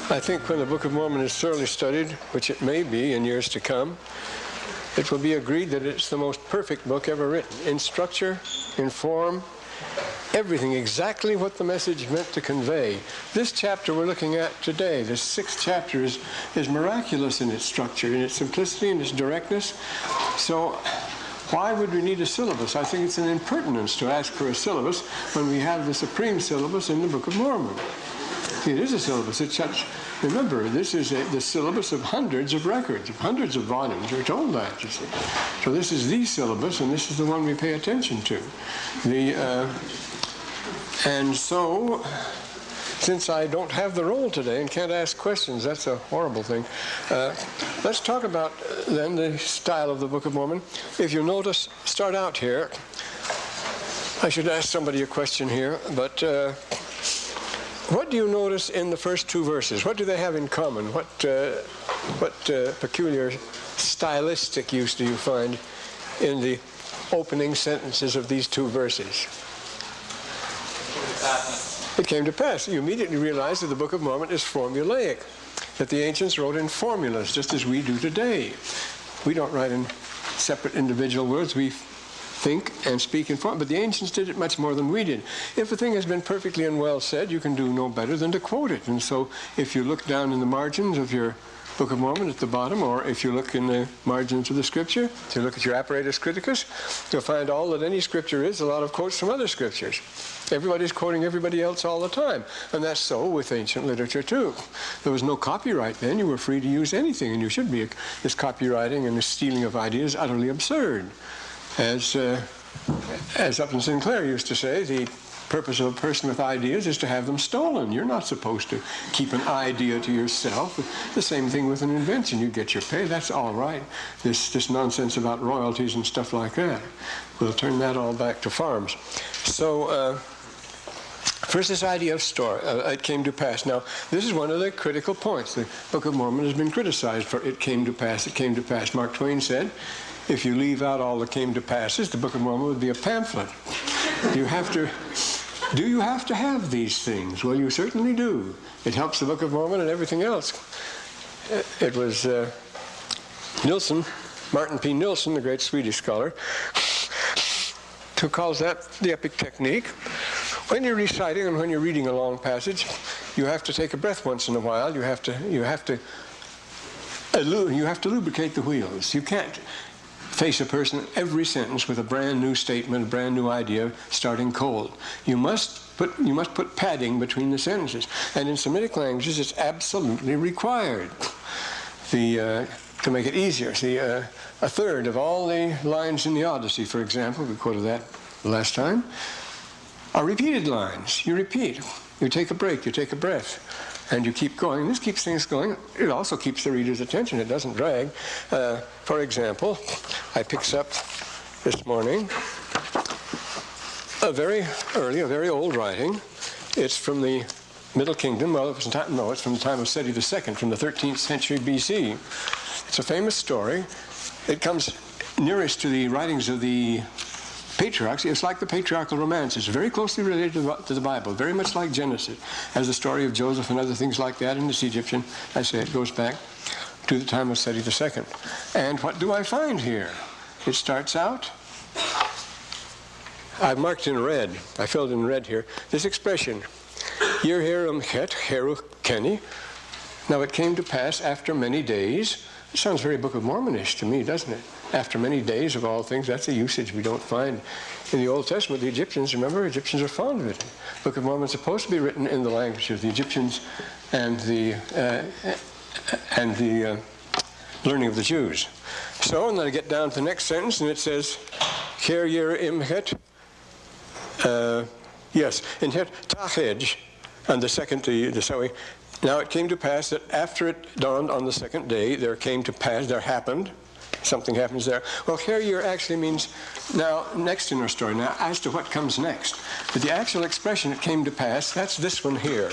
I think when the Book of Mormon is thoroughly studied, which it may be in years to come, it will be agreed that it's the most perfect book ever written. In structure, in form, everything exactly what the message meant to convey. This chapter we're looking at today, this 6th chapter, is miraculous in its structure, in its simplicity, in its directness. So why would we need a syllabus? I think it's an impertinence to ask for a syllabus when we have the supreme syllabus in the Book of Mormon. It is a syllabus. It's such, remember, this is the syllabus of hundreds of records, of hundreds of volumes. We're told that, you see. So this is the syllabus, and this is the one we pay attention to. And so, since I don't have the role today and can't ask questions, that's a horrible thing. Let's talk about, then, the style of the Book of Mormon. If you notice, start out here. I should ask somebody a question here, but what do you notice in the first 2 verses? What do they have in common? What peculiar stylistic use do you find in the opening sentences of these 2 verses? It came to pass. You immediately realize that the Book of Mormon is formulaic, that the ancients wrote in formulas, just as we do today. We don't write in separate individual words. We think and speak in form, but the ancients did it much more than we did. If a thing has been perfectly and well said, you can do no better than to quote it. And so if you look down in the margins of your Book of Mormon at the bottom, or if you look in the margins of the Scripture, if you look at your apparatus criticus, you'll find all that any Scripture is a lot of quotes from other Scriptures. Everybody's quoting everybody else all the time. And that's so with ancient literature too. There was no copyright then. You were free to use anything, and you should be. This copywriting and the stealing of ideas is utterly absurd. As Upton Sinclair used to say, the purpose of a person with ideas is to have them stolen. You're not supposed to keep an idea to yourself. The same thing with an invention. You get your pay, that's all right. This nonsense about royalties and stuff like that. We'll turn that all back to farms. So, first, this idea of story, it came to pass. Now, this is one of the critical points. The Book of Mormon has been criticized for it came to pass, it came to pass. Mark Twain said, if you leave out all the came to passes, the Book of Mormon would be a pamphlet. Do you have to have these things? Well, you certainly do. It helps the Book of Mormon and everything else. It was Nilsson, Martin P. Nilsson, the great Swedish scholar, who calls that the epic technique. When you're reciting and when you're reading a long passage, you have to take a breath once in a while. You have to lubricate the wheels. You can't face a person every sentence with a brand new statement, a brand new idea, starting cold. You must put padding between the sentences, and in Semitic languages, it's absolutely required. To make it easier, see, a third of all the lines in the Odyssey, for example, we quoted that last time, are repeated lines. You repeat. You take a break. You take a breath. And you keep going. And this keeps things going. It also keeps the reader's attention. It doesn't drag. For example, I picked up this morning a very old writing. It's from the Middle Kingdom. Well, it's from the time of Seti II, from the 13th century B.C. It's a famous story. It comes nearest to the writings of the patriarchs. It's like the patriarchal romances, very closely related to the Bible, very much like Genesis, as the story of Joseph and other things like that, and it's Egyptian. I say it goes back to the time of Seti II. And what do I find here? It starts out, I've marked in red, I filled in red here, this expression, Yir Herum Het Heru Kenny. Now it came to pass after many days. It sounds very Book of Mormonish to me, doesn't it? After many days of all things, that's a usage we don't find in the Old Testament. The Egyptians, remember, Egyptians are fond of it. The Book of Mormon is supposed to be written in the language of the Egyptians and the learning of the Jews. So, and then I get down to the next sentence, and it says, Ker Yer Imhet, in Het Tachej, and the second, now it came to pass that after it dawned on the second day, there happened, something happens there. Well, here year actually means now, next in our story, now as to what comes next. But the actual expression, it came to pass, that's this one here.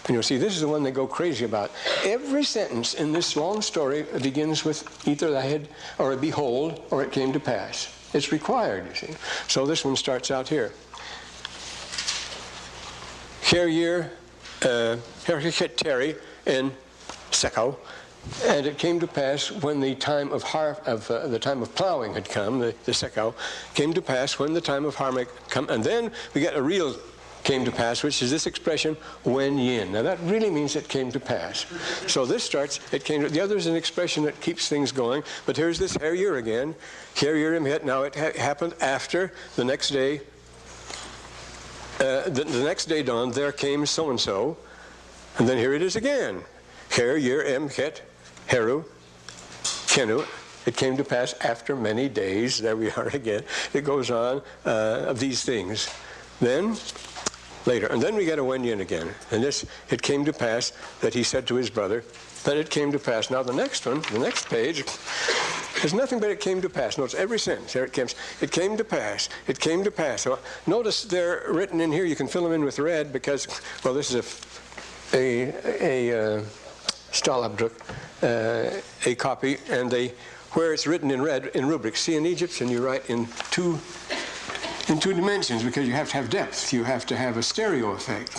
And you'll see, this is the one they go crazy about. Every sentence in this long story begins with either the head or a behold or it came to pass. It's required, you see. So this one starts out here. Here year tarry in Seco. And it came to pass when the time of plowing had come, the Seco, came to pass when the time of harvest come, and then we get a real came to pass, which is this expression, when yin. Now that really means it came to pass. So this starts, it came to, the other is an expression that keeps things going, but here's this her year again, her year im hit. Now it happened after the next day, the next day dawned, there came so-and-so, and then here it is again, her year im hit, heru, kenu. It came to pass after many days, there we are again, it goes on, of these things. Then, later, and then we get a when yin again. And this, it came to pass that he said to his brother, then it came to pass. Now the next one, the next page, there's nothing but it came to pass. Notice every sentence, there it comes. It came to pass, it came to pass. So notice they're written in here, you can fill them in with red because, well, this is a Stahlabdruck, a copy, and where it's written in red, in rubrics. See, in Egyptian you write in two dimensions because you have to have depth. You have to have a stereo effect.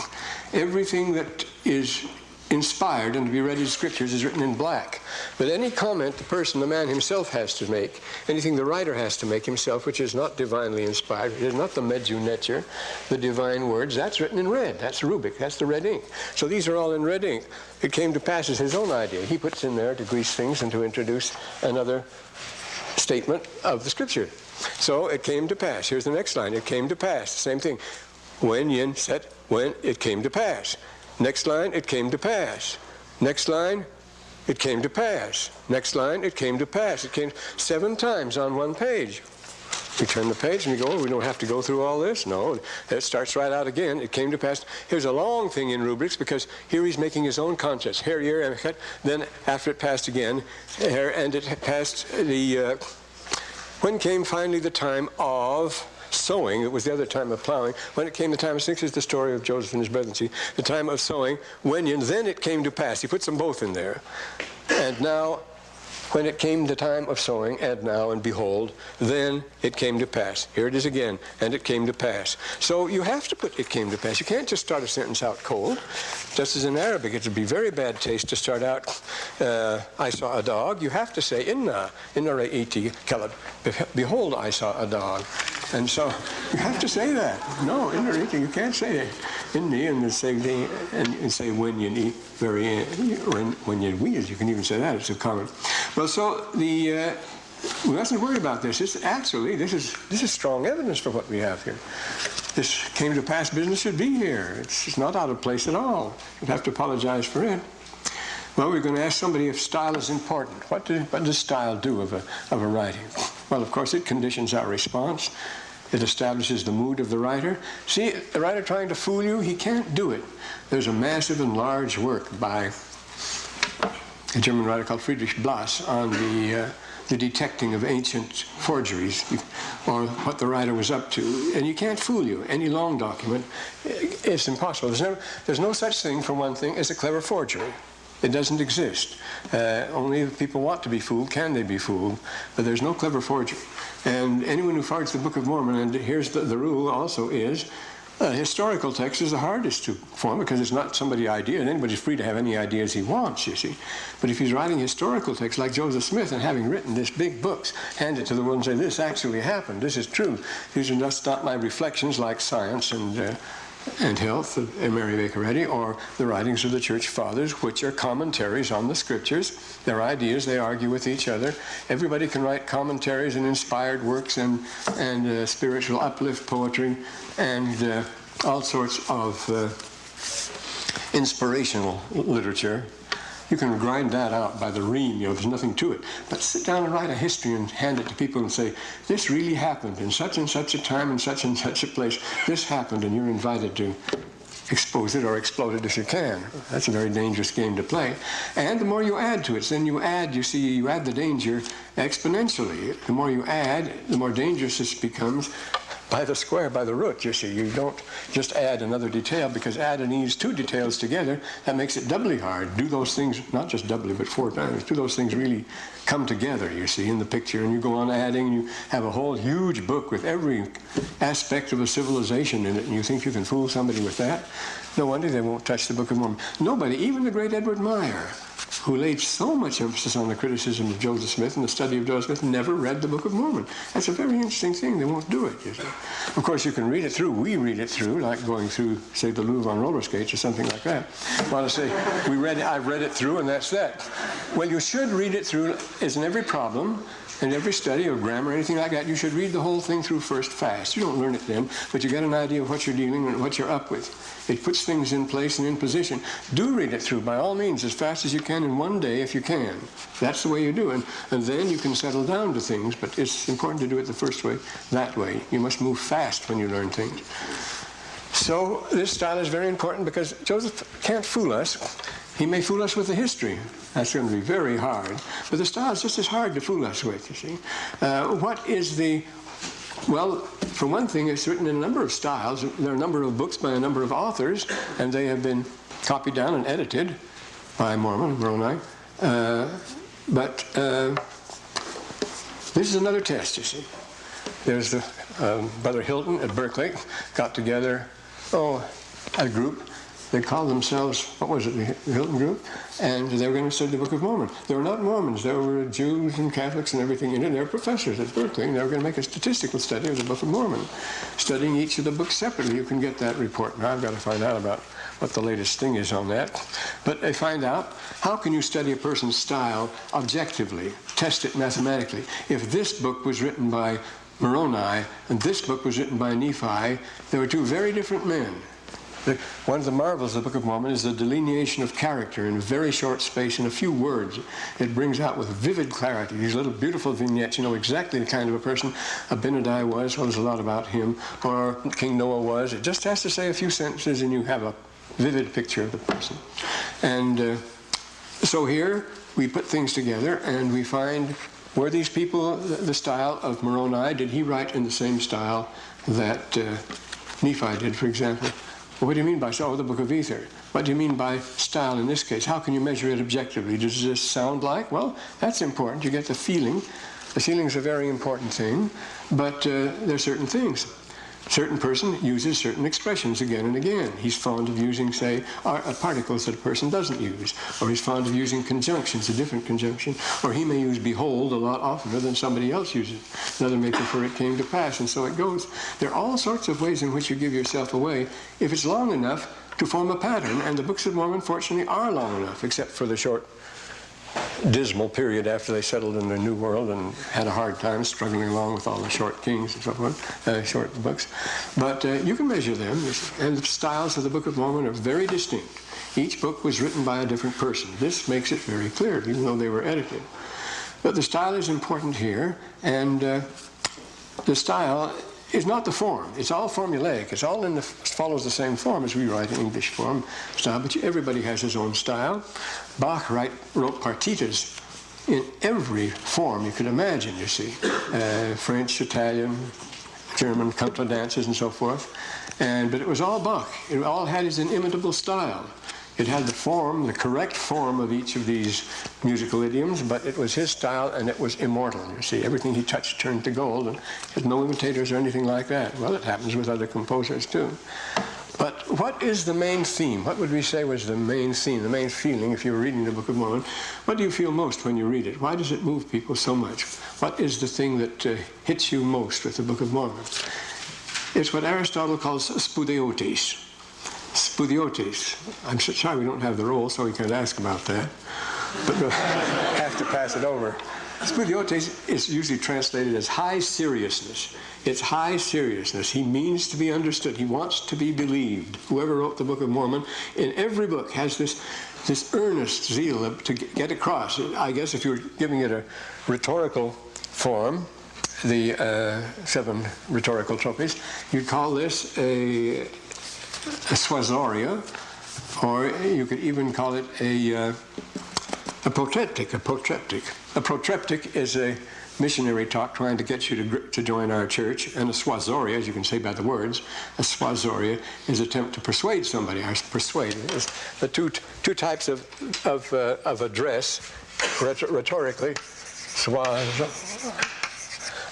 Everything that is inspired and to be read in scriptures is written in black. But any comment the man himself has to make, anything the writer has to make himself, which is not divinely inspired, it is not the Medju Netzer, the divine words, that's written in red. That's rubric. That's the red ink. So these are all in red ink. It came to pass is his own idea. He puts in there to grease things and to introduce another statement of the scripture. So it came to pass. Here's the next line. It came to pass. Same thing. When yin set, when it came to pass. Next line, it came to pass. Next line, it came to pass. Next line, it came to pass. It came 7 times on one page. We turn the page and we go, oh, we don't have to go through all this. No, it starts right out again. It came to pass. Here's a long thing in rubrics because here he's making his own concepts. Here, year, then after it passed again, here, and it passed the... when came finally the time of sowing, it was the other time of plowing. When it came the time of sowing, is the story of Joseph and his brethren. See, the time of sowing, when yin, then it came to pass. He puts them both in there. And now, when it came the time of sowing, and now, and behold, then it came to pass. Here it is again, and it came to pass. So you have to put it came to pass. You can't just start a sentence out cold. Just as in Arabic, it would be very bad taste to start out, I saw a dog. You have to say, inna ra'iti kalab. Behold, I saw a dog. And so you have to say that. No, inna ra'iti, you can't say it. Inni, and say when you eat, when you wheeze, you can even say that. It's a common. Well, so we mustn't worry about this. This is strong evidence for what we have here. This came to pass business should be here. It's not out of place at all. You'd have to apologize for it. Well, we're going to ask somebody if style is important. What does style do of a writing? Well, of course, it conditions our response. It establishes the mood of the writer. See, the writer trying to fool you, he can't do it. There's a massive and large work by a German writer called Friedrich Blas on the detecting of ancient forgeries, or what the writer was up to. And you can't fool you. Any long document, it's impossible. There's no such thing, for one thing, as a clever forgery. It doesn't exist. Only if people want to be fooled can they be fooled, but there's no clever forgery. And anyone who forged the Book of Mormon, and here's the rule also is, historical text is the hardest to form because it's not somebody's idea, and anybody's free to have any ideas he wants, you see. But if he's writing historical text like Joseph Smith and having written this big books, hand it to the world and say, this actually happened, this is true. These are just not my reflections like science and health of Mary Baker Eddy, or the writings of the church fathers, which are commentaries on the scriptures. They're ideas, they argue with each other. Everybody can write commentaries and inspired works and spiritual uplift poetry and all sorts of inspirational literature. You can grind that out by the ream, there's nothing to it. But sit down and write a history and hand it to people and say, this really happened in such and such a time and such a place. This happened, and you're invited to expose it or explode it if you can. That's a very dangerous game to play. And the more you add to it, then you add the danger exponentially. The more you add, the more dangerous this becomes. by the square, by the root, you see. You don't just add another detail, because adding these two details together, that makes it doubly hard. Do those things, not just doubly, but 4 times. Do those things really come together, you see, in the picture, and you go on adding, and you have a whole huge book with every aspect of a civilization in it, and you think you can fool somebody with that? No wonder they won't touch the Book of Mormon. Nobody, even the great Edward Meyer, who laid so much emphasis on the criticism of Joseph Smith and the study of Joseph Smith, never read the Book of Mormon. That's a very interesting thing. They won't do it, you see. Of course, you can read it through. We read it through, like going through, say, the Louvre on roller skates or something like that. Want to say, I've read it through, and that's that. Well, you should read it through, as in every problem, and every study of grammar or anything like that, you should read the whole thing through first fast. You don't learn it then, but you get an idea of what you're dealing and what you're up with. It puts things in place and in position. Do read it through, by all means, as fast as you can in one day if you can. That's the way you do it. And then you can settle down to things, but it's important to do it the first way, that way. You must move fast when you learn things. So this style is very important, because Joseph can't fool us. He may fool us with the history. That's going to be very hard. But the style is just as hard to fool us with, you see. What is the... Well, for one thing, it's written in a number of styles. There are a number of books by a number of authors, and they have been copied down and edited by Moroni. But this is another test, you see. There's the Brother Hilton at Berkeley got together, a group. They called themselves, what was it, the Hilton Group? And they were going to study the Book of Mormon. They were not Mormons. There were Jews and Catholics and everything in it. They were professors at Berkeley, and they were going to make a statistical study of the Book of Mormon, studying each of the books separately. You can get that report. Now I've got to find out about what the latest thing is on that. But they find out, how can you study a person's style objectively, test it mathematically? If this book was written by Moroni and this book was written by Nephi, they were two very different men. One of the marvels of the Book of Mormon is the delineation of character in a very short space, in a few words. It brings out with vivid clarity these little beautiful vignettes. You know exactly the kind of a person Abinadi was, well, there's a lot about him, or King Noah was. It just has to say a few sentences and you have a vivid picture of the person. And so here we put things together and we find, were these people the style of Moroni? Did he write in the same style that Nephi did, for example? Well, what do you mean by, the Book of Ether? What do you mean by style in this case? How can you measure it objectively? Does this sound like? Well, that's important. You get the feeling. The feeling is a very important thing, but there are certain things. A certain person uses certain expressions again and again. He's fond of using, say, particles that a person doesn't use, or he's fond of using conjunctions, a different conjunction, or he may use behold a lot oftener than somebody else uses. Another may prefer it came to pass, and so it goes. There are all sorts of ways in which you give yourself away if it's long enough to form a pattern, and the Books of Mormon, fortunately, are long enough, except for the short dismal period after they settled in the New World and had a hard time struggling along with all the short kings and so forth, short books. But you can measure them, and the styles of the Book of Mormon are very distinct. Each book was written by a different person. This makes it very clear, even though they were edited. But the style is important here, and the style is not the form. It's all formulaic. It's all follows the same form as we write in English form style, but everybody has his own style. Bach wrote partitas in every form you could imagine, you see. French, Italian, German, contra dances and so forth. But it was all Bach. It all had his inimitable style. It had the form, the correct form of each of these musical idioms, but it was his style and it was immortal, you see. Everything he touched turned to gold, and there's no imitators or anything like that. Well, it happens with other composers too. But what is the main theme? What would we say was the main theme, the main feeling if you were reading the Book of Mormon? What do you feel most when you read it? Why does it move people so much? What is the thing that hits you most with the Book of Mormon? It's what Aristotle calls spudiotes. Spudiotes. I'm so sorry we don't have the roll, so we can't ask about that. But we'll have to pass it over. Spudiotes is usually translated as high seriousness. It's high seriousness. He means to be understood. He wants to be believed. Whoever wrote the Book of Mormon, in every book, has this earnest zeal to get across. I guess if you were giving it a rhetorical form, the 7 rhetorical trophies, you'd call this a soisoria, or you could even call it a protreptic. A protreptic is a missionary talk trying to get you to join our church, and a swazoria, as you can say by the words, a swazoria is an attempt to persuade somebody. Persuade is the two types of address, rhetorically, swaz.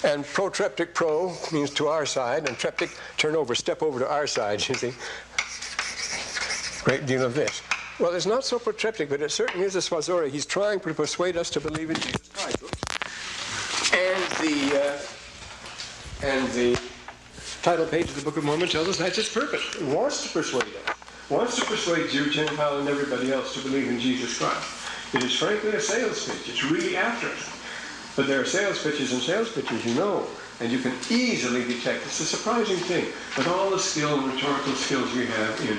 And protreptic, pro means to our side, and treptic, turn over, step over to our side, you see. Great deal of this. Well, it's not so protreptic, but it certainly is a swazoria. He's trying to persuade us to believe in Jesus Christ. And the title page of the Book of Mormon tells us that's its purpose. It wants to persuade us. Wants to persuade Jew, Gentile, and everybody else to believe in Jesus Christ. It is frankly a sales pitch. It's really after us. But there are sales pitches and sales pitches, you know, and you can easily detect. It's a surprising thing. With all the skill and rhetorical skills we have in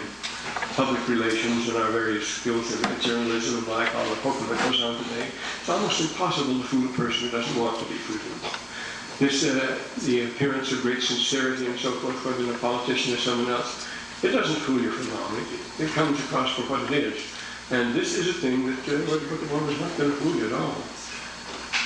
public relations and our various skills in journalism and like all the poker that goes on today, it's almost impossible to fool a person who doesn't want to be fooled. The appearance of great sincerity and so forth, whether in a politician or someone else, it doesn't fool you for long. It comes across for what it is. And this is a thing that the Book of Mormon is not going to fool you at all.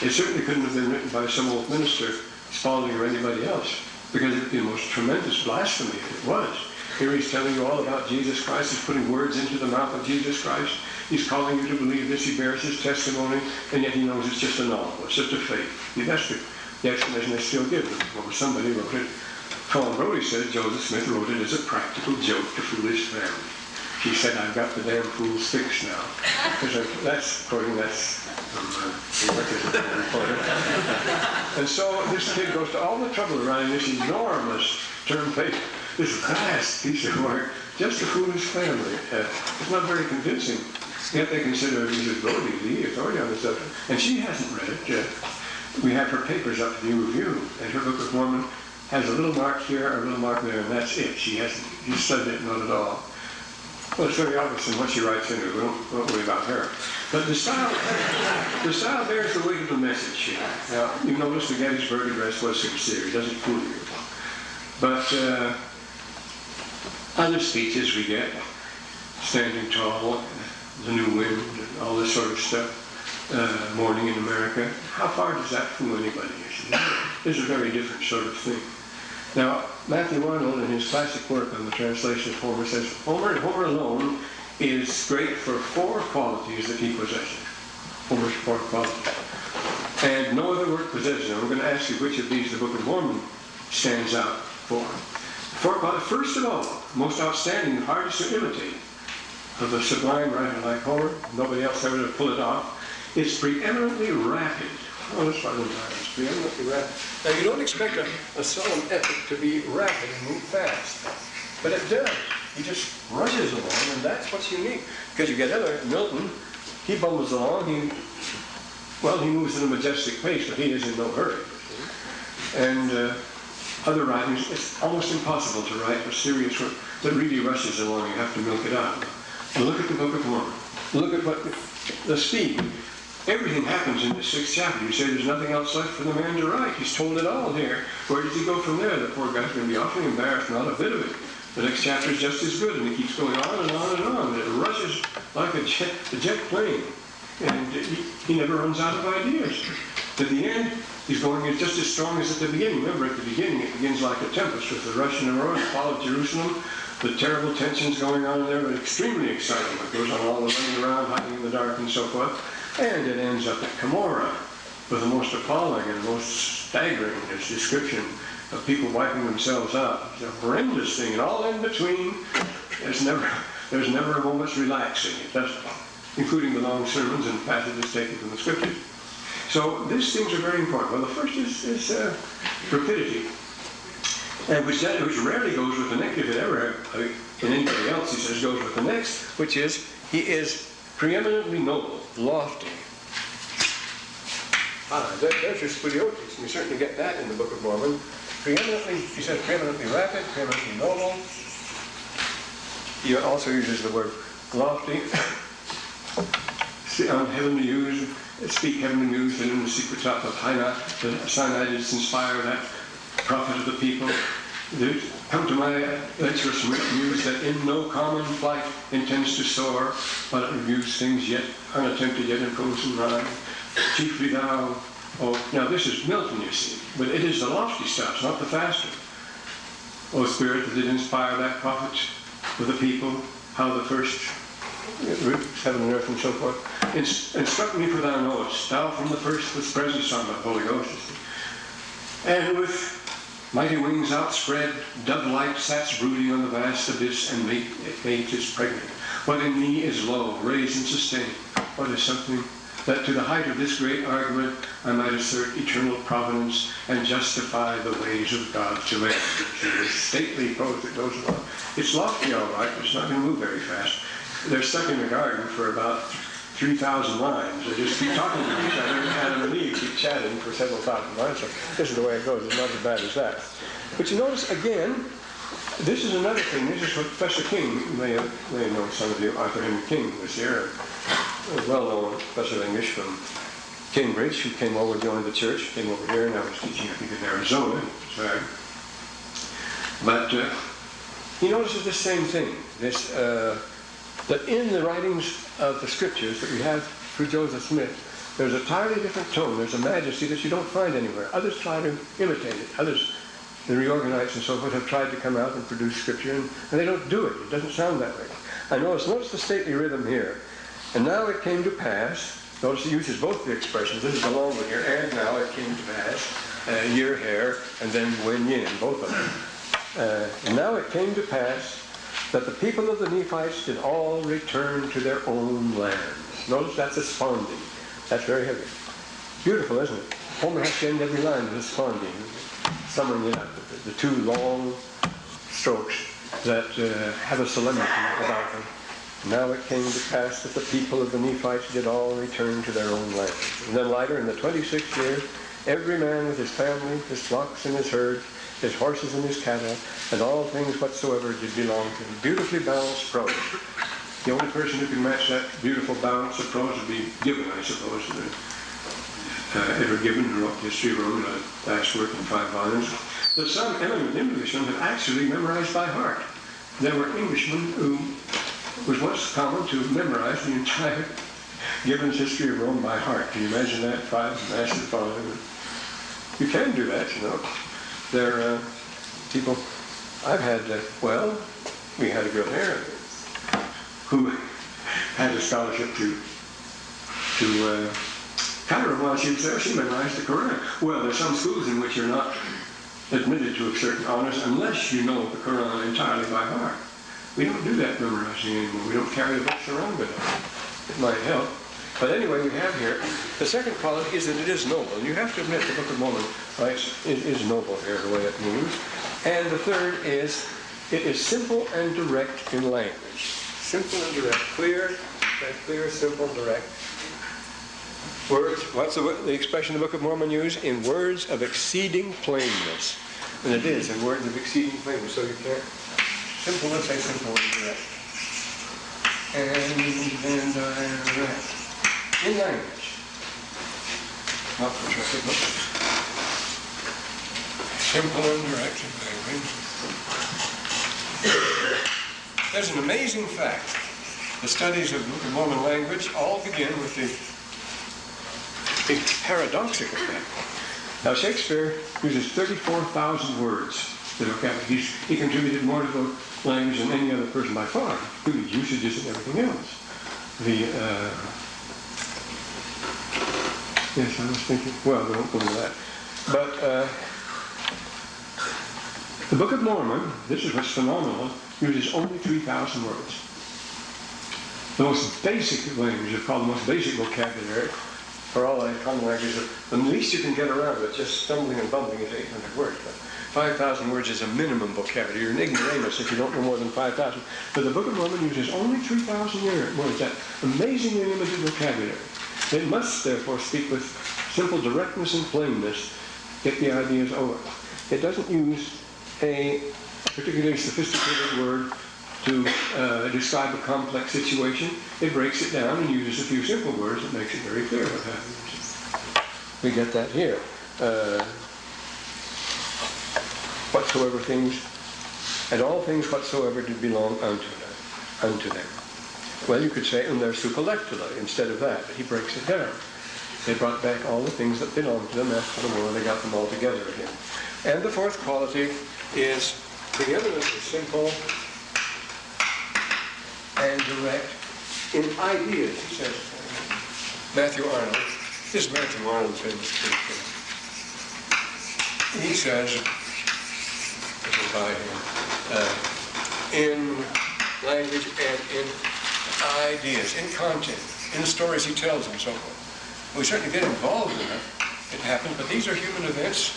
It certainly couldn't have been written by some old minister, Spalding or anybody else, because it would be the most tremendous blasphemy if it was. Here he's telling you all about Jesus Christ. He's putting words into the mouth of Jesus Christ. He's calling you to believe this. He bears his testimony, and yet he knows it's just a novel. It's just a fake. That's the explanation they still give. Well, somebody wrote it. Colin Brody said Joseph Smith wrote it as a practical joke to fool his family. He said, I've got the damn fools fixed now. That's from the reporter. And so this kid goes to all the trouble around this enormous term paper, this vast piece of work, just to fool his family. It's not very convincing. Yet they consider Mrs. Brody the authority on this subject. And she hasn't read it. We have her papers up for new review, and her Book of Mormon has a little mark here, a little mark there, and that's it. She hasn't studied it, not at all. Well, it's very obvious in what she writes in it. We don't worry about her. But the style bears the weight of the message here. Now, you notice the Gettysburg Address was sincere. It doesn't fool you. But other speeches we get, Standing Tall, The New Wind, and all this sort of stuff, Morning in America, how far does that fool anybody? It's a very different sort of thing. Now, Matthew Arnold, in his classic work on the translation of Homer, says Homer alone is great for four qualities that he possesses. Homer's four qualities. And no other work possesses them. I'm going to ask you which of these the Book of Mormon stands out for. Four qualities. First of all, most outstanding, the hardest to imitate of a sublime writer like Homer, nobody else ever to pull it off, it's preeminently rapid. Oh, that's what it's preeminently rapid. Now, you don't expect a solemn epic to be rapid and move fast, but it does. He just rushes along, and that's what's unique. Because you get other, Milton, he bumbles along, he moves at a majestic pace, but he is in no hurry. And other writings, it's almost impossible to write a serious work that really rushes along. You have to milk it out. And look at the Book of Mormon. Look at what the speed. Everything happens in the 6th chapter. You say there's nothing else left for the man to write. He's told it all here. Where does he go from there? The poor guy's going to be awfully embarrassed, not a bit of it. The next chapter is just as good, and he keeps going on and on and on. And it rushes like a jet plane. And he never runs out of ideas. At the end, he's going just as strong as at the beginning. Remember, at the beginning, it begins like a tempest with the rush and the roar, the fall of Jerusalem, the terrible tensions going on there, but extremely exciting. It goes on all the running around, hiding in the dark, and so forth. And it ends up at Cumorah with the most appalling and most staggering description of people wiping themselves out. It's a horrendous thing. And all in between, there's never a moment's relaxing. It doesn't, including the long sermons and passages taken from the Scriptures. So these things are very important. Well, the first is rapidity, which rarely goes with the next. If it ever, in anybody else, he says, goes with the next, which is, he is preeminently noble, lofty. There's your scoliosis, and you certainly get that in the Book of Mormon. Preeminently, he says, preeminently rapid, preeminently noble. He also uses the word lofty. Heavenly news, speak heavenly news, and in the secret top of the Sinaites inspire that prophet of the people. Come to my adventurous news that in no common flight intends to soar, but it reviews things yet unattempted, yet imposed in mind. Chiefly thou, Oh, now this is Milton, you see, but it is the lofty stuff, not the fast one. O Spirit that did inspire that prophet for the people, how the first heaven and earth and so forth, instruct me for thou knowest, thou from the first was present, Son of the Holy Ghost. And with mighty wings outspread, dove-like sats brooding on the vast abyss, and mate is pregnant. What in me is low, raised and sustained. What is something that to the height of this great argument I might assert eternal providence and justify the ways of God to man. It's a stately prose that goes along. It's lofty, all right, but it's not going to move very fast. They're stuck in the garden for about 3,000 lines. They just keep talking to each other, and Adam and Eve keep chatting for several thousand lines. So this is the way it goes. It's not as bad as that. But you notice, again, this is another thing. This is what Professor King, you may know some of you, Arthur Henry King was here, a well-known professor of English from Cambridge, who came over, joined the church, came over here, and I was teaching, I think, in Arizona. Sorry. But he notices the same thing, this, that in the writings of the Scriptures that we have through Joseph Smith, there's a entirely different tone. There's a majesty that you don't find anywhere. Others try to imitate it. Others, the reorganites and so forth, have tried to come out and produce Scripture, and they don't do it. It doesn't sound that way. I notice the stately rhythm here. And now it came to pass. Notice he uses both the expressions. This is the long one here. And now it came to pass. Year, hair, and then when yin, both of them. And now it came to pass that the people of the Nephites did all return to their own lands. Notice that's a sponding. That's very heavy. Beautiful, isn't it? Homer has to end every line with a sponding, summing it up. The two long strokes that have a solemnity about them. Now it came to pass that the people of the Nephites did all return to their own land. And then later, in the 26th year, every man with his family, his flocks and his herds, his horses and his cattle, and all things whatsoever did belong to him. Beautifully balanced prose. The only person who can match that beautiful balance of prose would be Gibbon, I suppose. Edward Gibbon, who wrote History of Rome, a last work in 5 volumes. That some eminent Englishmen have actually memorized by heart. There were Englishmen who was once common to memorize the entire Gibbon's History of Rome by heart. Can you imagine that? 5 massive volumes. You can do that, you know. There are people, I've had, we had a girl here who had a scholarship to Cairo while she was there. She memorized the Quran. Well, there's some schools in which you're not admitted to certain honors unless you know the Quran entirely by heart. We don't do that memorizing anymore. We don't carry the books around with us. It might help. But anyway, we have here, the second quality is that it is noble. And you have to admit the Book of Mormon, right, is noble here, the way it moves. And the third is, it is simple and direct in language. Simple and direct. Clear, simple, direct. Words, what's the expression the Book of Mormon uses? In words of exceeding plainness. And it is in words of exceeding plainness, so you can't. Simple, let's say simple and direct. And direct. In language. Not for trusted books. Simple and direct in language. There's an amazing fact. The studies of the Book of Mormon language all begin with the paradoxical fact. Now Shakespeare uses 34,000 words. He contributed more to the language than any other person by far, including usages and everything else. Yes, I was thinking, well, we won't go into that. But the Book of Mormon, this is what's phenomenal, uses only 3,000 words. The most basic language, it's called the most basic vocabulary, for all the common languages, the least you can get around with, just stumbling and bumbling, is 800 words. But 5,000 words is a minimum vocabulary. You're an ignoramus if you don't know more than 5,000. But the Book of Mormon uses only 3,000 words, that amazingly limited vocabulary. It must, therefore, speak with simple directness and plainness, get the ideas over. It doesn't use a particularly sophisticated word to describe a complex situation. It breaks it down and uses a few simple words that makes it very clear what happens. We get that here. Whatsoever things, and all things whatsoever do belong unto them. Well, you could say, und their superlectula instead of that, but he breaks it down. They brought back all the things that belonged to them after the war. They got them all together again. And the fourth quality is the evidence is simple and direct in ideas, he says. Matthew Arnold. This is Matthew Arnold, famous preacher. He says, this is by him, in language and in ideas, in content, in the stories he tells and so forth. We certainly get involved in it. It happens, but these are human events,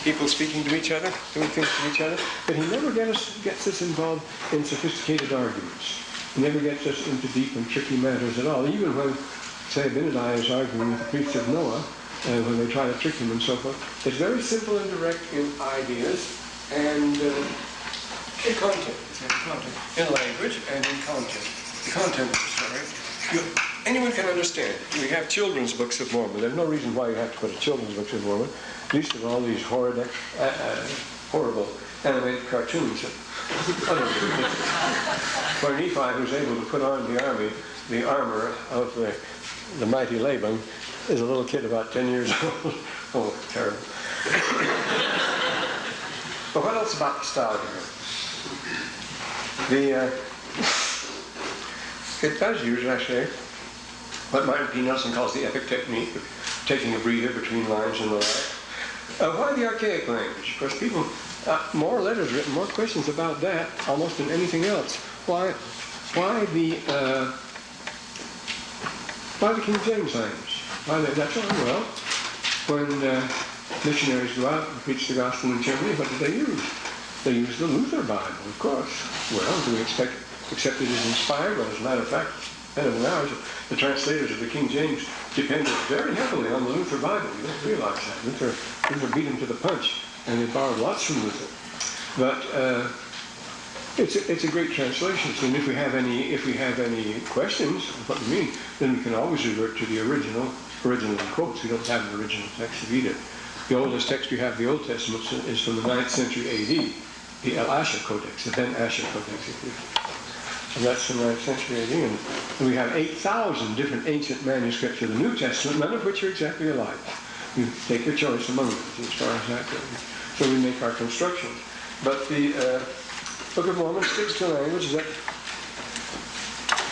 people speaking to each other, doing things to each other, but he never gets us involved in sophisticated arguments. He never gets us into deep and tricky matters at all. Even when, say, Abinadi is arguing with the priests of Noah, when they try to trick him and so forth, it's very simple and direct in ideas and in content. In language and in content. The content of the story. Anyone can understand it. We have children's books of Mormon. There's no reason why you have to put a children's books of Mormon, at least in all these horrible animated cartoons. Where Nephi, who's able to put on the armor of the mighty Laban, is a little kid about 10 years old. Oh, terrible. But what else about the style here? It does use, actually, what Martin P. Nelson calls the epic technique of taking a breather between lines and the like. Why the archaic language? Of course, people, more letters written, more questions about that almost than anything else. Why the King James language? That's all. Well, when missionaries go out and preach the gospel in Germany, what do they use? They use the Luther Bible, of course. Well, do we accept it as inspired? Well, as a matter of fact, better than ours, the translators of the King James depended very heavily on the Luther Bible. You don't realize that. Luther beat them to the punch, and they borrowed lots from Luther. But it's a great translation. And if we have any questions of what we mean, then we can always revert to the original quotes. We don't have an original text of either. The oldest text we have, the Old Testament, is from the 9th century A.D., the El Asher Codex, the Ben Asher Codex, and that's from the 9th century A.D. And we have 8,000 different ancient manuscripts of the New Testament, none of which are exactly alike. You take your choice among them, as far as that goes. So we make our constructions. But the Book of Mormon sticks to language that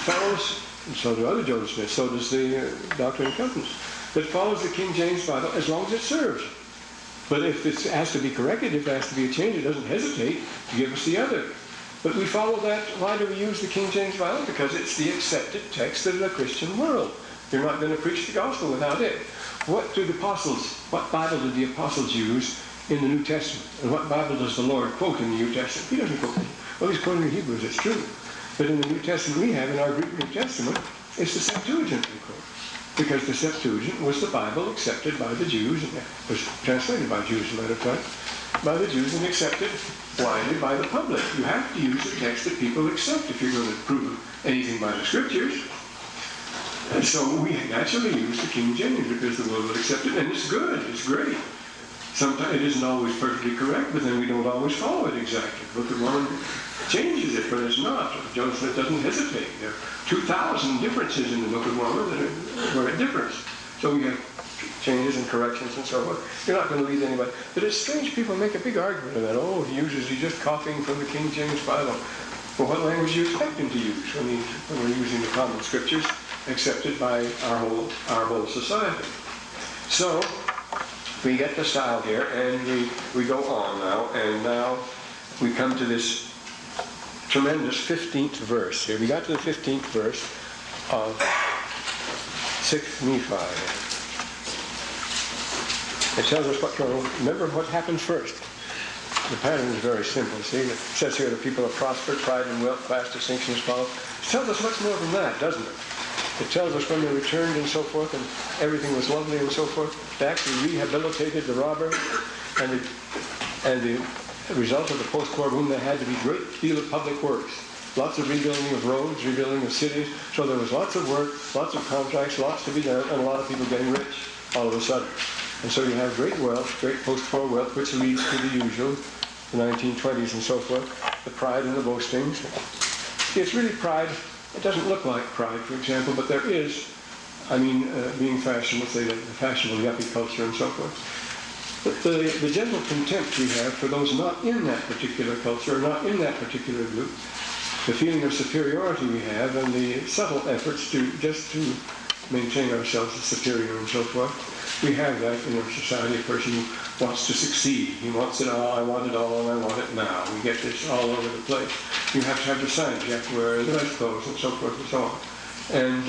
follows, and so do other Joseph Smiths, so does the Doctrine and Covenants, that follows the King James Bible as long as it serves. But if it has to be corrected, if there has to be a change, it doesn't hesitate to give us the other. But we follow that. Why do we use the King James Bible? Because it's the accepted text of the Christian world. You're not going to preach the gospel without it. What Bible did the apostles use in the New Testament? And what Bible does the Lord quote in the New Testament? He doesn't quote it. Well, he's quoting the Hebrews, it's true. But in the New Testament we have, in our Greek New Testament, it's the Septuagint we quote. Because the Septuagint was the Bible accepted by the Jews, and was translated by Jews, as a matter of fact, by the Jews and accepted widely by the public. You have to use the text that people accept if you're going to prove anything by the Scriptures. And so we naturally use the King James because the world will accept it, and it's good, it's great. Sometimes it isn't always perfectly correct, but then we don't always follow it exactly. The Book of Mormon changes it, but it's not. Joseph Smith doesn't hesitate. There are 2,000 differences in the Book of Mormon that are different. So we have changes and corrections and so forth. You're not going to lead anybody. But it's strange people make a big argument of that. Oh, he's just copying from the King James Bible. Well, what language do you expect him to use when we're using the common scriptures accepted by our whole society? So we get the style here, and we go on now, and now we come to this tremendous 15th verse here. We got to the 15th verse of 6th Nephi. It tells us remember what happened first. The pattern is very simple. See, it says here the people are prospered, pride and wealth, class distinctions follow. It tells us much more than that, doesn't it? It tells us when they returned and so forth, and everything was lovely and so forth. They actually rehabilitated the robber, and the result of the post-war boom, there had to be a great deal of public works. Lots of rebuilding of roads, rebuilding of cities. So there was lots of work, lots of contracts, lots to be done, and a lot of people getting rich all of a sudden. And so you have great wealth, great post-war wealth, which leads to the usual, the 1920s and so forth, the pride and the boastings. It's really pride. It doesn't look like pride, for example, but there is being fashionable, say the fashionable yuppie culture and so forth. But the general contempt we have for those not in that particular culture, or not in that particular group, the feeling of superiority we have, and the subtle efforts to maintain ourselves as superior and so forth, we have that in our society. A person who wants to succeed. He wants it all, I want it all, and I want it now. We get this all over the place. You have to have the signs, you have to wear the best clothes, and so forth and so on. And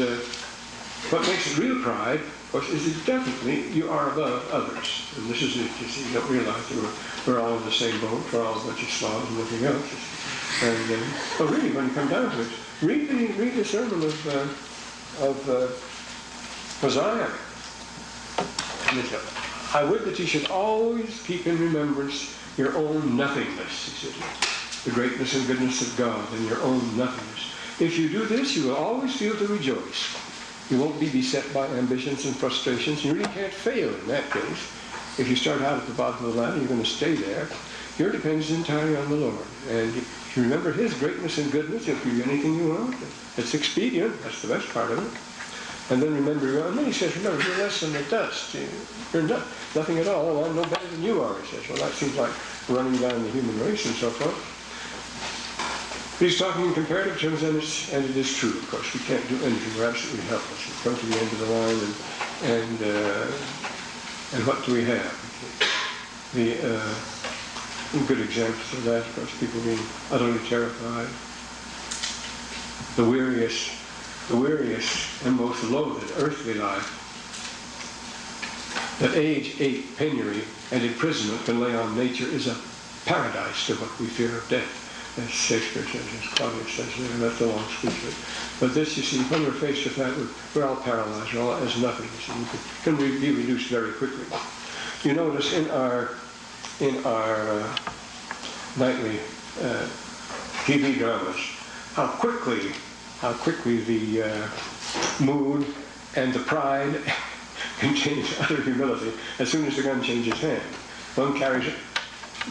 what makes it real pride, of course, is that definitely you are above others. And this is it. You don't realize that we're all in the same boat. We're all a bunch of slobs and nothing else. And but really, when you come down to it, read the sermon of Hosea. I would that you should always keep in remembrance your own nothingness, he said, the greatness and goodness of God and your own nothingness. If you do this, you will always feel to rejoice. You won't be beset by ambitions and frustrations. You really can't fail in that case. If you start out at the bottom of the ladder, you're going to stay there. Your dependence is entirely on the Lord. And if you remember His greatness and goodness, He'll give you anything you want. It's expedient. That's the best part of it. And then remember, and then he says, remember, you're less than the dust. You're nothing at all, and I'm no better than you are, he says. Well, that seems like running down the human race and so forth. But he's talking in comparative terms, and it is true, of course. We can't do anything. We're absolutely helpless. We come to the end of the line, and what do we have? Good examples of that, of course, people being utterly terrified. The weariest and most loathed earthly life, that age, ache, penury, and imprisonment can lay on nature is a paradise to what we fear of death. As Shakespeare says, as Claudius says there, and that's a long speech. But this, you see, when we're faced with that, we're all paralyzed, we're all as nothing. So we can be reduced very quickly. You notice in our nightly TV dramas, how quickly the mood and the pride can change utter humility as soon as the gun changes hand. One carries it,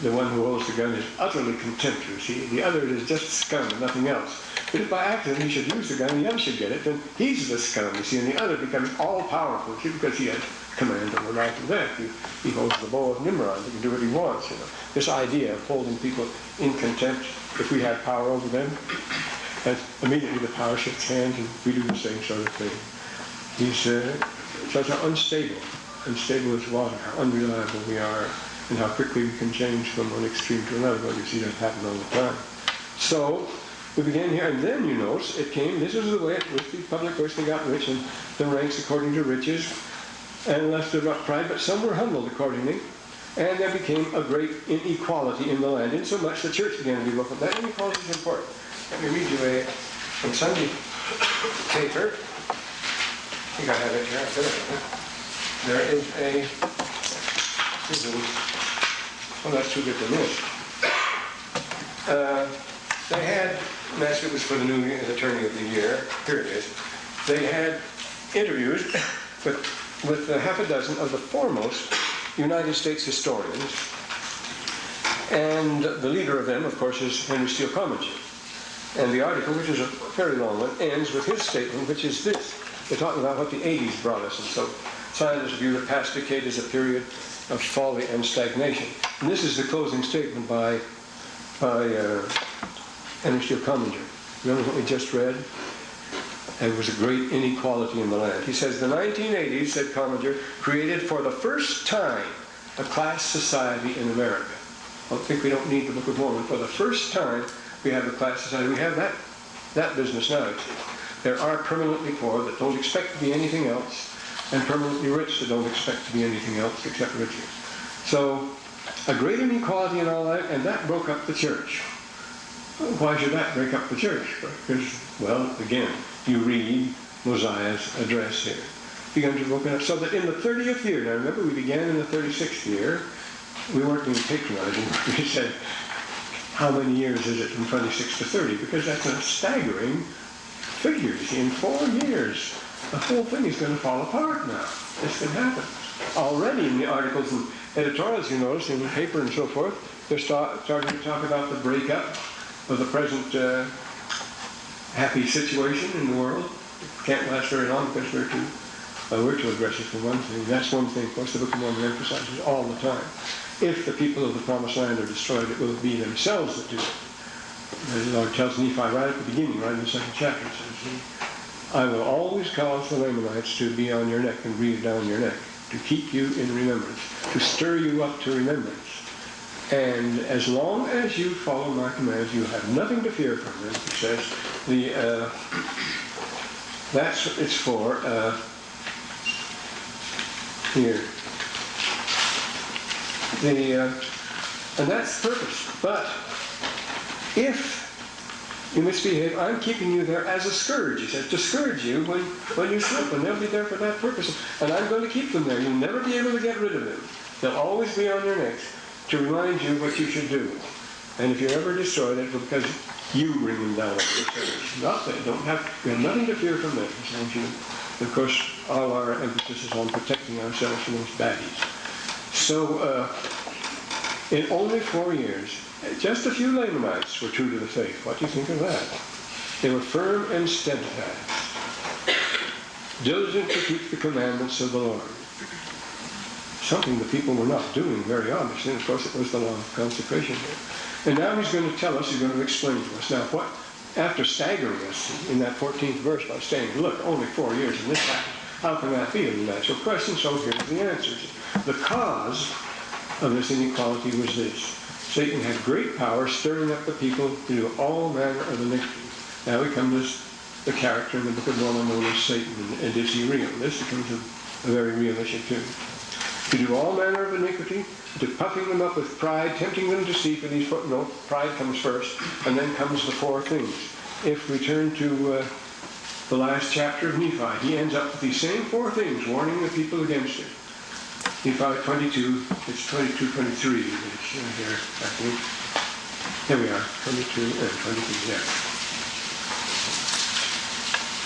the one who holds the gun is utterly contemptuous. The other is just scum and nothing else. But if by accident he should use the gun and the other should get it, then he's the scum, you see, and the other becomes all-powerful, see, because he has command over life and death. He holds the bow of Nimrod. He can do what he wants, you know. This idea of holding people in contempt, if we have power over them, and immediately the power shifts hands, and we do the same sort of thing. He's such an unstable as water, how unreliable we are, and how quickly we can change from one extreme to another. Well, you see that happen all the time. So we began here, and then you notice it came. This is the way it was. The public, of course, they got rich, and the ranks according to riches, and left the pride. But some were humbled accordingly, and there became a great inequality in the land. Insomuch the church began to be looked at. That inequality is important. Let me read you from Sunday paper. I think I have it here. There is a. Well, that's too good to miss. They had, and that's it was for the new attorney of the year. Here it is. They had interviews with half a dozen of the foremost United States historians, and the leader of them, of course, is Henry Steele Commager. And the article, which is a very long one, ends with his statement, which is this. They're talking about what the 80s brought us, and so scientists view the past decade as a period of folly and stagnation. And this is the closing statement by Henry Steele Commager. Remember what we just read? There was a great inequality in the land. He says, the 1980s, said Commager, created for the first time a class society in America. I think we don't need the Book of Mormon. For the first time, we have a class society. We have that business now. There are permanently poor that don't expect to be anything else, and permanently rich that don't expect to be anything else except riches. So, a great inequality in all that, and that broke up the church. Why should that break up the church? Because, well, again, you read Mosiah's address here. Began to broken up. So that in the 30th year, now remember we began in the 36th year, we weren't being patronizing. We said, how many years is it from 26 to 30? Because that's a staggering figure. In 4 years, the whole thing is going to fall apart now. This can happen. Already in the articles and editorials, you notice, in the paper and so forth, they're starting to talk about the breakup of the present happy situation in the world. It can't last very long because we're too We're to address it for one thing. That's one thing, of course, the Book of Mormon emphasizes all the time. If the people of the Promised Land are destroyed, it will be themselves that do it. As the Lord tells Nephi right at the beginning, right in the 2nd chapter, it says, I will always cause the Lamanites to be on your neck and breathe down your neck, to keep you in remembrance, to stir you up to remembrance. And as long as you follow my commands, you have nothing to fear from them, he says. That's what it's for. Here. And that's the purpose. But if you misbehave, I'm keeping you there as a scourge, he says, to scourge you when you slip, and they'll be there for that purpose. And I'm going to keep them there. You'll never be able to get rid of them. They'll always be on your necks to remind you what you should do. And if you're ever destroyed, it's because you bring them down. Not they don't have. You have nothing to fear from them. Of course, all our emphasis is on protecting ourselves from those baddies. So, in only 4 years, just a few Lamanites were true to the faith. What do you think of that? They were firm and steadfast, diligent to keep the commandments of the Lord. Something the people were not doing very obviously. Of course, it was the law of consecration here. And now he's going to tell us, he's going to explain to us. Now, what, after staggering us in that 14th verse by saying, look, only 4 years in this happened, how can that be? A natural question, so here's the answers. The cause of this inequality was this. Satan had great power, stirring up the people to do all manner of iniquity. Now we come to the character in the Book of Mormon known as Satan, and is he real? This becomes a very real issue too. To do all manner of iniquity, to puffing them up with pride, tempting them to see, for these, no, pride comes first, and then comes the 4 things. If we turn to the last chapter of Nephi, he ends up with these same 4 things, warning the people against it. Nephi 22, it's 22, 23, it's here, I think. Here we are, 22 and 23, there.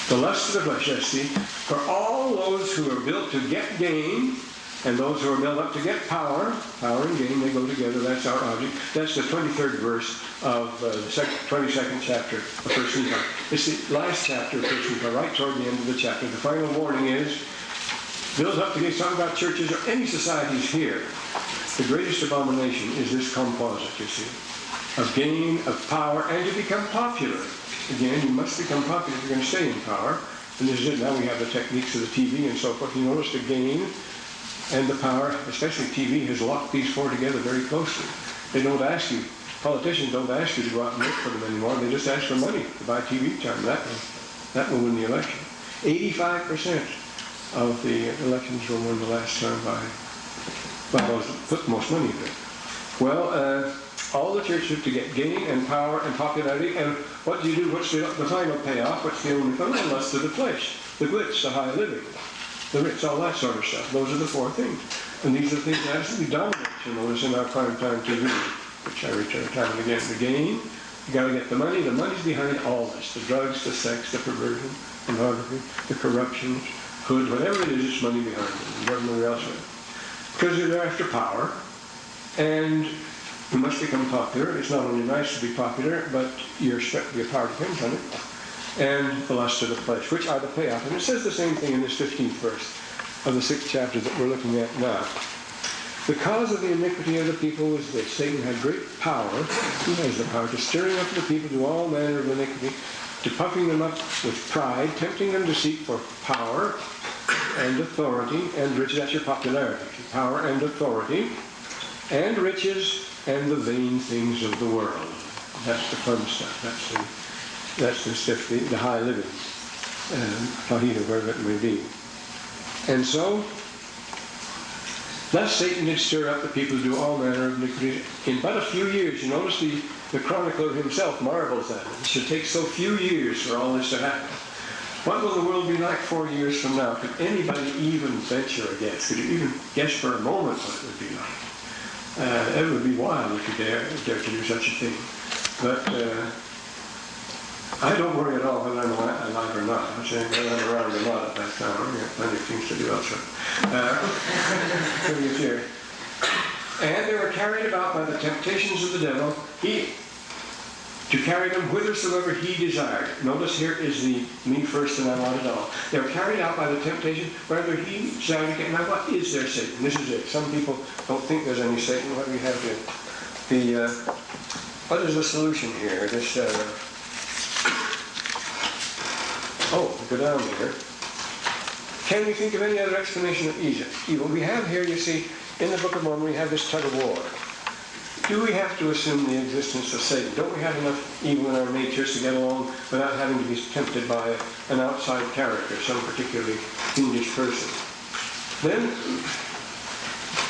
The lust of the flesh, yes, see, for all those who are built to get gain, and those who are built up to get power and gain, they go together, that's our object. That's the 23rd verse of the 22nd chapter of 1 Nephi. It's the last chapter of 1 Nephi, right toward the end of the chapter. The final warning is, built up to get, talking about churches or any societies here. The greatest abomination is this composite, you see, of gain, of power, and to become popular. Again, you must become popular if you're going to stay in power. And this is it. Now we have the techniques of the TV and so forth. You notice the gain and the power, especially TV, has locked these 4 together very closely. They don't ask you, politicians don't ask you to go out and work for them anymore. They just ask for money to buy TV time. That will win the election. 85% of the elections were won the last time by those that put the most money in it. Well, all the churches to get gain and power and popularity, and what do you do? What's the final payoff? What's the only thing? The lust of the flesh, the glitz, the high living, the rich, all that sort of stuff. Those are the 4 things. And these are the things that absolutely dominate, you notice, in our prime time TV, which I return time and again. The gain, you got to get the money. The money's behind all this. The drugs, the sex, the perversion, pornography, the corruptions, hood, whatever it is, it's money behind it. And government or elsewhere. Because they're after power, and you must become popular. It's not only nice to be popular, but your power depends on it. And the lust of the flesh, which are the payoff. And it says the same thing in this 15th verse of the 6th chapter that we're looking at now. The cause of the iniquity of the people was this. Satan had great power. He has the power to stirring up the people to all manner of iniquity, to puffing them up with pride, tempting them to seek for power and authority and riches. That's your popularity. Power and authority and riches and the vain things of the world. That's the fun stuff. That's the stuff, the high living, Tahiti, wherever it may be. And so, thus Satan did stir up the people to do all manner of iniquity in but a few years. You notice the chronicler himself marvels at it. It should take so few years for all this to happen. What will the world be like 4 years from now? Could anybody even venture a guess? Could you even guess for a moment what it would be like? It would be wild if you dare to do such a thing. But I don't worry at all whether I'm alive or not. I'm saying whether I'm around or not at that time. I've got plenty of things to do elsewhere. And they were carried about by the temptations of the devil. To to carry them whithersoever he desired. Notice here is the me first and I want it all. They were carried out by the temptation wherever he desired to get. Now what is there Satan? This is it. Some people don't think there's any Satan. What do we have here? What is the solution here? This, go down here. Can we think of any other explanation of evil? We have here, you see, in the Book of Mormon, we have this tug of war. Do we have to assume the existence of Satan? Don't we have enough evil in our natures to get along without having to be tempted by an outside character, some particularly fiendish person? Then,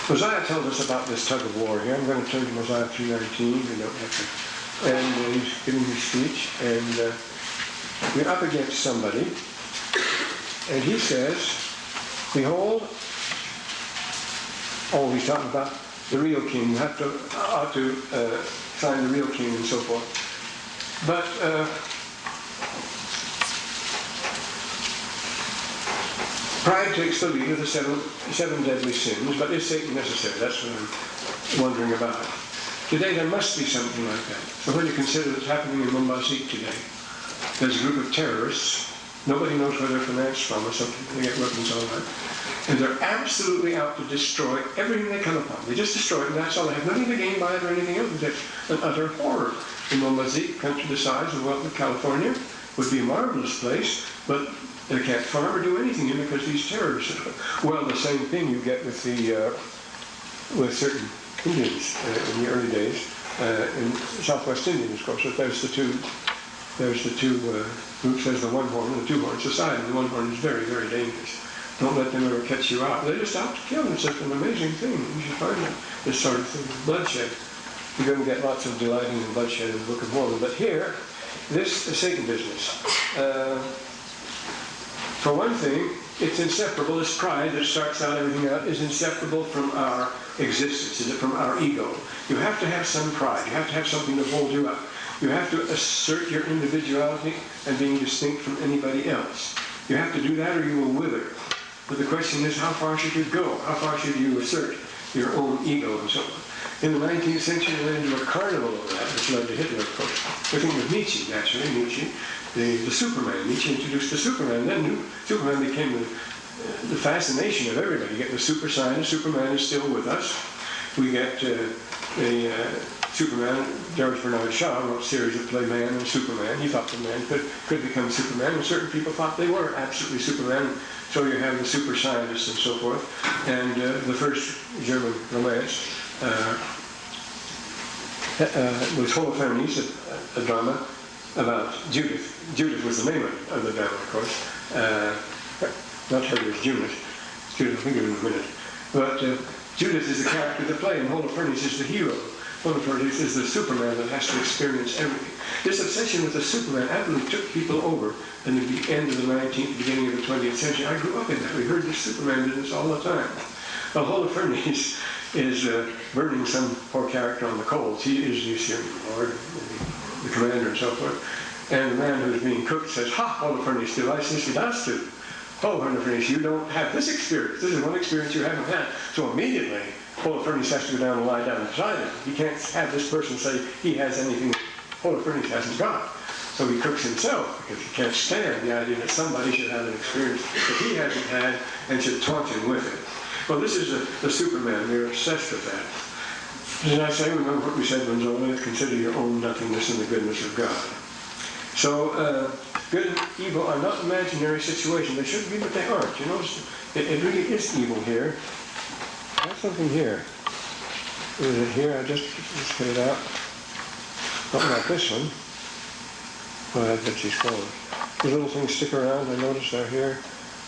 Mosiah tells us about this tug of war here. I'm going to turn to Mosiah 3:19. We don't have to. And he's giving his speech, and we're up against somebody. And he says, behold, he's talking about the real king. You ought to find the real king and so forth. But pride takes the lead of the seven deadly sins, but is Satan necessary? That's what I'm wondering about. Today there must be something like that. So when you consider what's happening in Mumbai today, there's a group of terrorists. Nobody knows where they're financed from or something. They get weapons all that. And they're absolutely out to destroy everything they come upon. They just destroy it, and that's all. They have nothing to gain by it or anything else. It's an utter horror. In Mumbai, country the size and wealth of California, would be a marvelous place, but they can't farm or do anything in it because these terrorists. Well, the same thing you get with with certain Indians in the early days, in Southwest Indians, of course. But there's the two groups. There's the one horn and the two horn society. The one horn is very, very dangerous. Don't let them ever catch you out. They're just out to kill. It's just an amazing thing. You should find this sort of thing. Bloodshed. You're going to get lots of delighting in bloodshed in the Book of Mormon. But here, this Satan business. For one thing, it's inseparable. This pride that starts out everything out is inseparable from our existence, is it from our ego. You have to have some pride. You have to have something to hold you up. You have to assert your individuality and being distinct from anybody else. You have to do that or you will wither. But the question is, how far should you go? How far should you assert your own ego and so on? In the 19th century, we went into a carnival of that, which led to Hitler, of course. The thing with Nietzsche, naturally, the Superman. Nietzsche introduced the Superman. Then Superman became the fascination of everybody. You get the super scientist. Superman is still with us. We get the Superman. George Bernard Shaw wrote a series of play Man and Superman. He thought the man could become Superman, and certain people thought they were absolutely Superman. So you have the super scientists and so forth. And the first German romance was Holofernes, a drama about Judith. Judith was the name of the drama, of course. Not her, it's Judith. Judith, I'll think of it in a minute. But Judith is the character of the play, and Holofernes is the hero. Holofernes is the Superman that has to experience everything. This obsession with the Superman absolutely took people over in the end of the 19th, beginning of the 20th century. I grew up in that. We heard this Superman business all the time. Well, Holofernes is burning some poor character on the coals. He is the Lord, the commander and so forth. And the man who's being cooked says, "Ha, Holofernes, du weißt nicht, wie das tut." Oh, Holofernes, you don't have this experience. This is one experience you haven't had. So immediately, Holofernes has to go down and lie down beside him. He can't have this person say he has anything Holofernes hasn't got. So he cooks himself because he can't stand the idea that somebody should have an experience that he hasn't had and should taunt him with it. Well, this is the Superman. We're obsessed with that. As I say, remember what we said, Gonzalo, consider your own nothingness in the goodness of God. So, good and evil are not imaginary situations. They should be, but they aren't. You notice it really is evil here. There's something here. Is it here? Let's get it out. Not like this one. Well, I bet she's closed. These little things stick around. I notice they're here.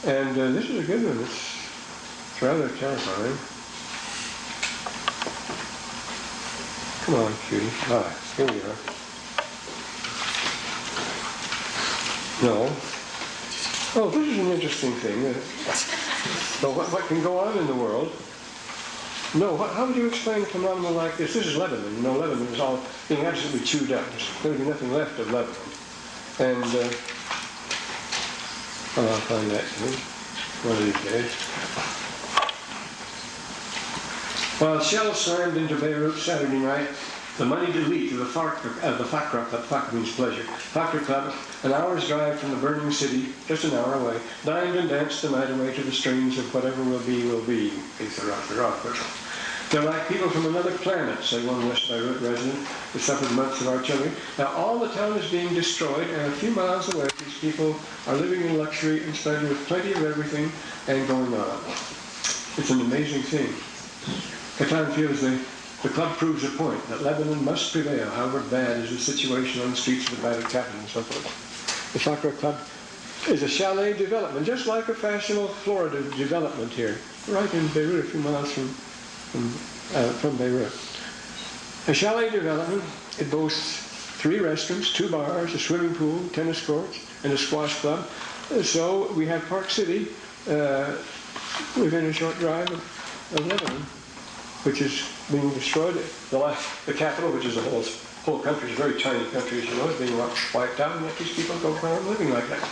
And this is a good one. It's rather terrifying. Come on, cutie. Here we are. No. Oh, this is an interesting thing. So what can go on in the world? No, how would you explain a phenomenon like this? This is Lebanon. You know, Lebanon is all being absolutely chewed up. There's going to be nothing left of Lebanon. And, I'll find that one of these days. While shells slammed into Beirut Saturday night, The moneyed elite of the Fakra Club, Fakra means pleasure, Fakra Club, an hour's drive from the burning city, just an hour away, dined and danced the night away to the strains of whatever will be, will be. It's a rock. They're like people from another planet, said one West Beirut resident who suffered months of artillery. Now all the town is being destroyed, and a few miles away these people are living in luxury and splendor with plenty of everything and going on. It's an amazing thing. Catan feels the club proves a point, that Lebanon must prevail, however bad is the situation on the streets of the battered capital and so forth. The Fakra Club is a chalet development, just like a fashionable Florida development here, right in Beirut, a few miles from Beirut. A chalet development, it boasts 3 restaurants, 2 bars, a swimming pool, tennis courts, and a squash club. So we have Park City within a short drive of Lebanon, which is being destroyed. The capital, which is the whole country, is a very tiny country, as you know, is being wiped out, and yet these people go around living like that.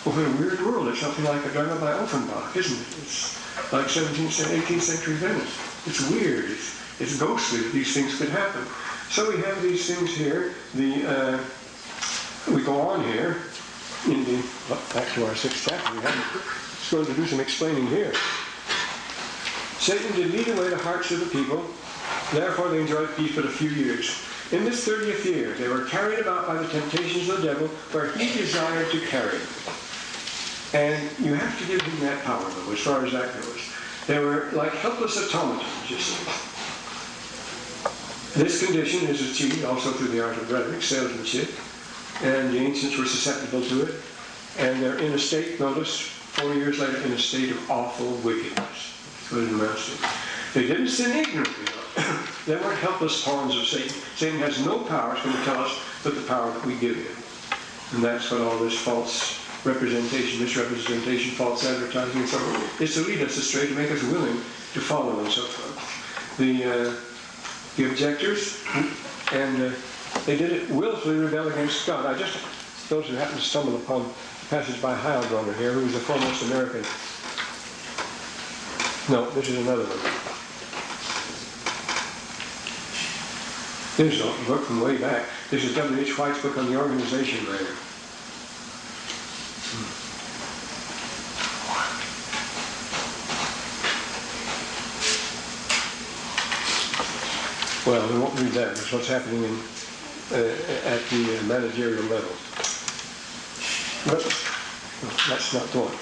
Well, what a weird world. It's something like a drama by Offenbach, isn't it? It's like 17th and 18th century Venice. It's weird. It's ghostly that these things could happen. So we have these things here. We go on here back to our 6th chapter. It's going to do some explaining here. Satan did lead away the hearts of the people. Therefore they enjoyed peace but a few years. In this 30th year, they were carried about by the temptations of the devil, where he desired to carry them. And you have to give him that power, though, as far as that goes. They were like helpless automatons, you see. This condition is achieved also through the art of rhetoric, salesmanship, and the ancients were susceptible to it. And they're in a state, notice, 4 years later, in a state of awful wickedness. That's what it amounts to. They didn't sin ignorantly, though. They weren't helpless pawns of Satan. Satan has no power, it's going to tell us, but the power that we give him. And that's what all this false representation, misrepresentation, false advertising, and so forth, is to lead us astray, to make us willing to follow and so forth. The objectors, and they did it willfully rebel against God. Those who happen to stumble upon a passage by Heilbronner here, who was the foremost American. No, this is another one. This is a book from way back. This is W.H. White's book on the organization layer. Well, we won't read that. It's what's happening at the managerial level. But that's not the one.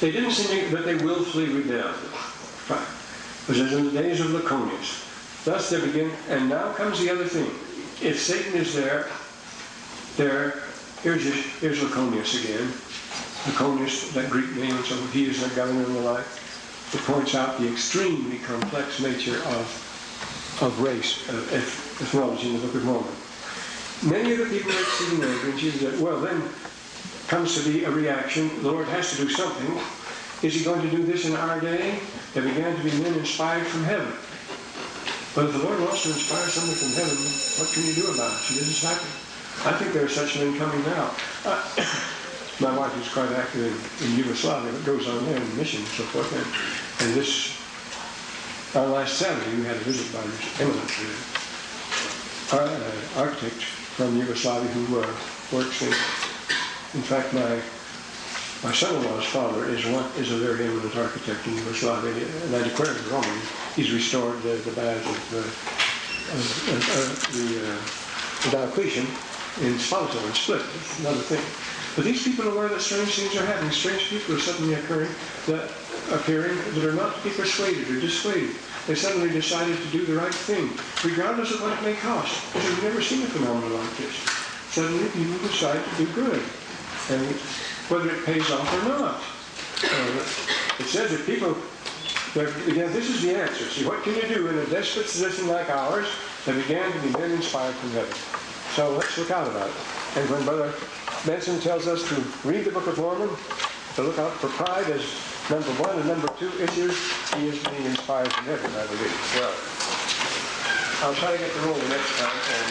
They didn't sin, but they willfully rebelled. Right. It was as in the days of Laconius. Thus there begin, and now comes the other thing. If Satan is here's Laconius again. Laconius, that Greek name, and so he is their governor and the like. It points out the extremely complex nature of race, of ethnology in the Book of Mormon. Many of the people are exceeding angry, and Jesus said, well, then comes to be a reaction. The Lord has to do something. Is he going to do this in our day? There began to be men inspired from heaven. But if the Lord wants to inspire someone from heaven, what can you do about it? It isn't happening. I think there are such men coming now. My wife is quite active in Yugoslavia. It goes on there in mission and so forth. And this, last Saturday, we had a visit by this eminent architect from Yugoslavia who works in fact, my son-in-law's father is a very eminent architect in Yugoslavia, and I declare him wrong. He's restored the badge of the Diocletian in Spalato and Split. That's another thing. But these people are aware that strange things are happening. Strange people are suddenly appearing that are not to be persuaded or dissuaded. They suddenly decided to do the right thing, regardless of what it may cost. Because we've never seen a phenomenon like this. Suddenly people decide to do good, and whether it pays off or not. It says that people, again, this is the answer. See, what can you do in a desperate position like ours? There began to be men inspired from heaven. So let's look out about it. And when Brother Benson tells us to read the Book of Mormon, to look out for pride as number 1 and number 2 issues, he is being inspired from heaven, I believe. Well, I'll try to get the roll the next time, and